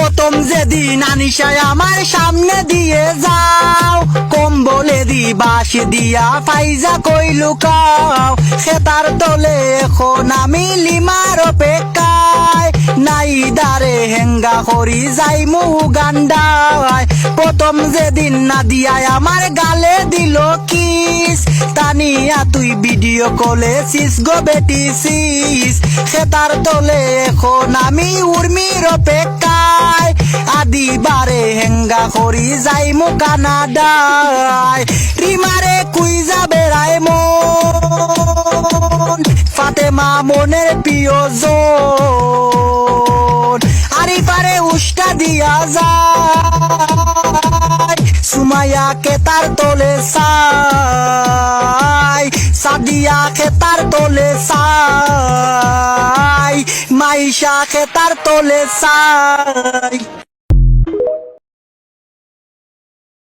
প্রথম যেদিন আনিশায় আমার সামনে দিয়ে যাও, কম্বলে দি বাঁশ দিয়া ফাইজা কই লুকাও। খেতার তলে এখন আমি লিমার অপেক্ষায়, নাই দারে হেঙ্গা করি যাই গান্ডায়। প্রথম যেদিন না দিয়ায় আমার গালে দিল কিস, তানিয়া তুই ভিডিও কলে সিস গো বেটি সিস। খেতার তলে এখন আমি উর্মির অপেক্ষায়, আদিবারে হেঙ্গা করি যাই কানাডায়। রিমারে কুই যাবে রায় মন, ফাতেমা মনের প্রিয়জন, আরিফারে উস্কা দিয়া যায়, সুমাইয়াকে তার তোলে সাই, সাদিয়াকে তার তোলে সাই, মাইশাকে তার তোলে সাই।